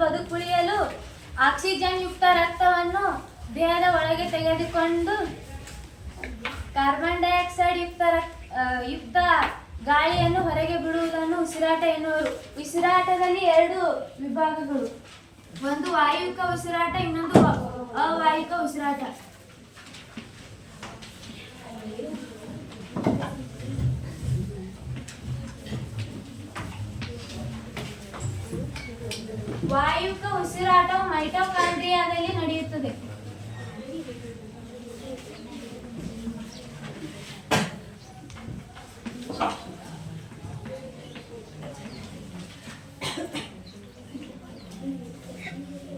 ಬದುಕುಳಿಯಲು oxygen ಯುಕ್ತ ರಕ್ತವನ್ನು ದೇಹದ ಒಳಗೆ ತೆಗೆದುಕೊಂಡು ಕಾರ್ಬನ್ ಡೈಆಕ್ಸೈಡ್ ಯುಕ್ತ ಗಾಳಿಯನ್ನು ಹೊರಗೆ ಬಿಡುವುದನ್ನು ಉಸಿರಾಟ ಎನ್ನುವರು. ಉಸಿರಾಟದಲ್ಲಿ ಎರಡು ವಿಭಾಗಗಳು, ಒಂದು ವಾಯುವಿಕ ಉಸಿರಾಟ, ಇನ್ನೊಂದು ಅವಾಯುವಿಕ ಉಸಿರಾಟ. ವಾಯುವಿಕ ಉಸಿರಾಟವು ಮೈಟೊಕಾಂಡ್ರಿಯಾದಲ್ಲಿ ನಡೆಯುತ್ತದೆ.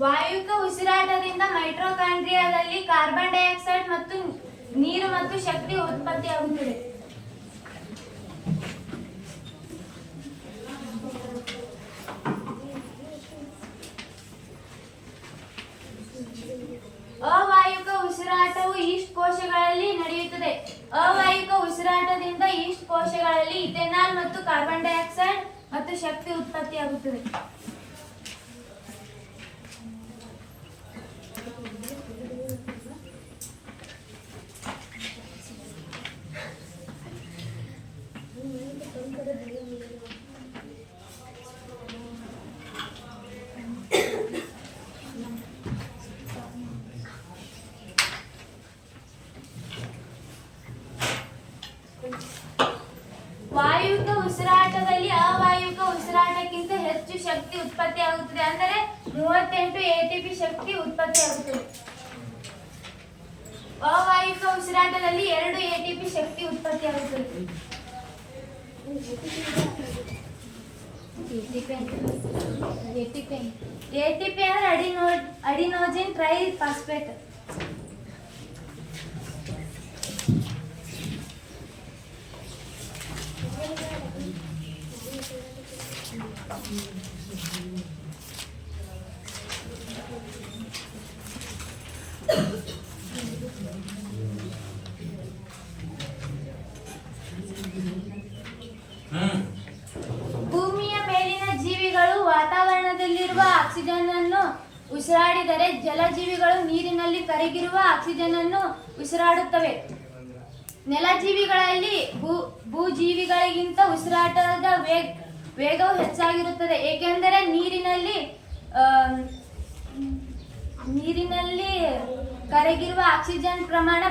ವಾಯುವಿಕ ಉಸಿರಾಟದಿಂದ ಮೈಟೊಕಾಂಡ್ರಿಯಾದಲ್ಲಿ ಕಾರ್ಬನ್ ಡೈಆಕ್ಸೈಡ್ ಮತ್ತು ನೀರು ಮತ್ತು ಶಕ್ತಿ ಉತ್ಪತ್ತಿಯಾಗುತ್ತದೆ. ಅವಾಯುವಿಕ ಉಸಿರಾಟವು ಈಸ್ಟ್ ಕೋಶಗಳಲ್ಲಿ ನಡೆಯುತ್ತದೆ. ಅವಾಯುವಿಕ ಉಸಿರಾಟದಿಂದ ಈಸ್ಟ್ ಕೋಶಗಳಲ್ಲಿ ಇಥೆನಾಲ್ ಮತ್ತು ಕಾರ್ಬನ್ ಡೈಆಕ್ಸೈಡ್ ಮತ್ತು ಶಕ್ತಿ ಉತ್ಪತ್ತಿಯಾಗುತ್ತದೆ. ವಾಯುವಿಕ ಉಸಿರಾಟದಲ್ಲಿ ಅವಾಯುವಿಕ ಉಸಿರಾಟಕ್ಕಿಂತ ಹೆಚ್ಚು ಶಕ್ತಿ ಉತ್ಪತ್ತಿಯಾಗುತ್ತದೆ, ಅಂದರೆ 38 ATP ಶಕ್ತಿ ಉತ್ಪತ್ತಿಯಾಗುತ್ತದೆ. ಅವಾಯುವಿಕ ಉಸಿರಾಟದಲ್ಲಿ 2 ATP ಶಕ್ತಿ ಉತ್ಪತ್ತಿಯಾಗುತ್ತದೆ. ATP ಅಂದ್ರೆ ಅಡಿನೋಜಿನ್ ಟ್ರೈಫಾಸ್ಫೇಟ್. ಭೂಮಿಯ ಮೇಲಿನ ಜೀವಿಗಳು ವಾತಾವರಣದಲ್ಲಿರುವ ಆಕ್ಸಿಜನ್ ಅನ್ನು ಉಸಿರಾಡಿದರೆ ಜಲಜೀವಿಗಳು ನೀರಿನಲ್ಲಿ ಕರಗಿರುವ ಆಕ್ಸಿಜನ್ ಅನ್ನು ಉಸಿರಾಡುತ್ತವೆ. ನೆಲಜೀವಿಗಳಲ್ಲಿ ಭೂಜೀವಿಗಳಿಗಿಂತ ಉಸಿರಾಟದ ವೇಗವು ಹೆಚ್ಚಾಗಿರುತ್ತದೆ, ಏಕೆಂದರೆ ನೀರಿನಲ್ಲಿ ಕರಗಿರುವ ಆಕ್ಸಿಜನ್ ಪ್ರಮಾಣ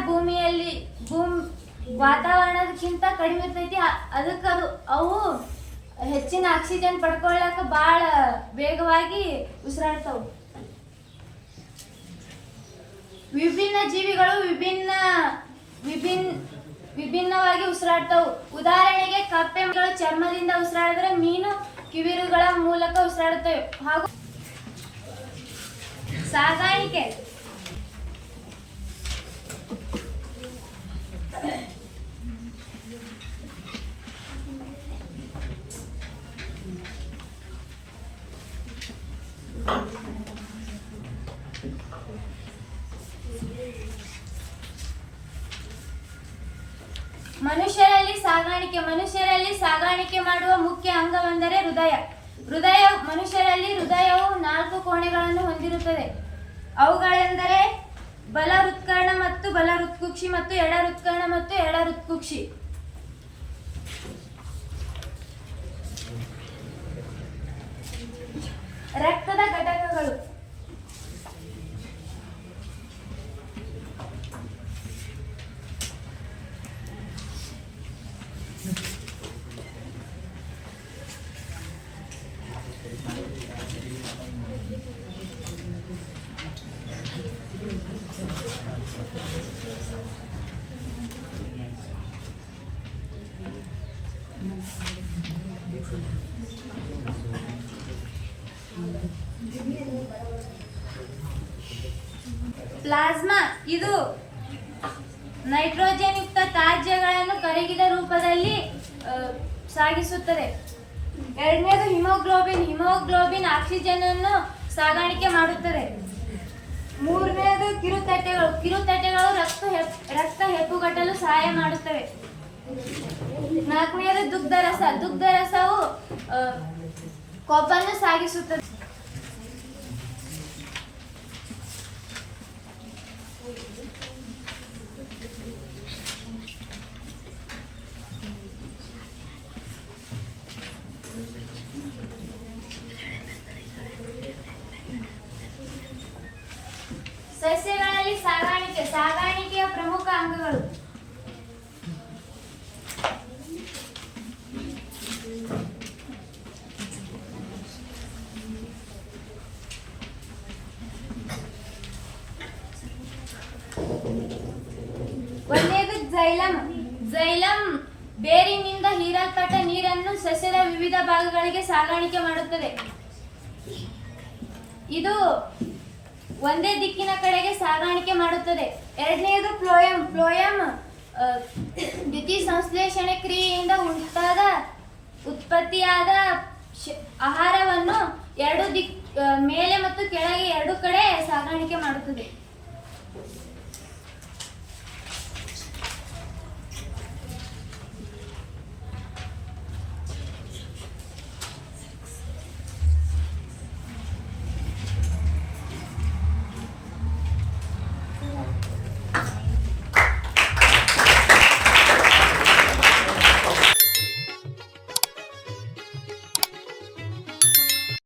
ವಾತಾವರಣಕ್ಕಿಂತ ಕಡಿಮೆ ಇರ್ತೈತಿ. ಅದಕ್ಕೆ ಅವು ಹೆಚ್ಚಿನ ಆಕ್ಸಿಜನ್ ಪಡ್ಕೊಳ್ಳಾಕ ಬಹಳ ವೇಗವಾಗಿ ಉಸಿರಾಡ್ತಾವು. ವಿಭಿನ್ನ ಜೀವಿಗಳು ವಿಭಿನ್ನವಾಗಿ ಉಸಿರಾಡ್ತಾವು. ಉದಾಹರಣೆಗೆ ಕಪ್ಪೆಗಳು ಚರ್ಮದಿಂದ ಉಸಿರಾಡಿದ್ರೆ ಮೀನು ಕಿವಿರುಗಳ ಮೂಲಕ ಉಸಿರಾಡುತ್ತವೆ. ಹಾಗೂ ಸಾಗಾಣಿಕೆ ಮನುಷ್ಯರಲ್ಲಿ ಸಾಗಾಣಿಕೆ ಮಾಡುವ ಮುಖ್ಯ ಅಂಗವೆಂದರೆ ಹೃದಯ. ಹೃದಯವು 4 ಕೋಣೆಗಳನ್ನು ಹೊಂದಿರುತ್ತದೆ. ಅವುಗಳೆಂದರೆ ಬಲ ಹೃತ್ಕರ್ಣ ಮತ್ತು ಬಲ ಹೃತ್ಕುಕ್ಷಿ ಮತ್ತು ಎಡ ಹೃತ್ಕರ್ಣ ಮತ್ತು ಎಡ ಹೃತ್ಕುಕ್ಷಿ. ರಕ್ತದ ಘಟಕಗಳು. ಪ್ಲಾಸ್ಮಾ ಇದು ನೈಟ್ರೋಜನ್ ಯುಕ್ತ ತ್ಯಾಜ್ಯಗಳನ್ನು ಕರಗಿದ ರೂಪದಲ್ಲಿ ಸಾಗಿಸುತ್ತದೆ. ಎರಡನೇದು ಹಿಮೋಗ್ಲೋಬಿನ್ ಆಕ್ಸಿಜನ್ ಅನ್ನು ಸಾಗಾಣಿಕೆ ಮಾಡುತ್ತದೆ. ಮೂರನೇದು ಕಿರುತಟ್ಟೆಗಳು ರಕ್ತ ಹೆಪ್ಪುಗಟ್ಟಲು ಸಹಾಯ ಮಾಡುತ್ತವೆ. ನಾಲ್ಕನೇದು ದುಗ್ಧರಸವು ಕೊಬ್ಬನ್ನು ಸಾಗಿಸುತ್ತದೆ. ಸಸ್ಯಗಳಲ್ಲಿ ಸಾಗಾಣಿಕೆಯ ಪ್ರಮುಖ ಅಂಗಗಳು. ಒಂದನೇದು ಝೈಲಮ್ ಬೇರಿನಿಂದ ಹೀರಲ್ಪಟ್ಟ ನೀರನ್ನು ಸಸ್ಯದ ವಿವಿಧ ಭಾಗಗಳಿಗೆ ಸಾಗಾಣಿಕೆ ಮಾಡುತ್ತದೆ. ಇದು ಒಂದೇ ದಿಕ್ಕಿನ ಕಡೆಗೆ ಸಾಗಾಣಿಕೆ ಮಾಡುತ್ತದೆ. ಎರಡನೆಯದು ಫ್ಲೋಯಂ ದ್ಯುತಿಸಂಶ್ಲೇಷಣೆ ಕ್ರಿಯೆಯಿಂದ ಉತ್ಪತ್ತಿಯಾದ ಆಹಾರವನ್ನು ಮೇಲೆ ಮತ್ತು ಕೆಳಗೆ ಎರಡು ಕಡೆ ಸಾಗಾಣಿಕೆ ಮಾಡುತ್ತದೆ.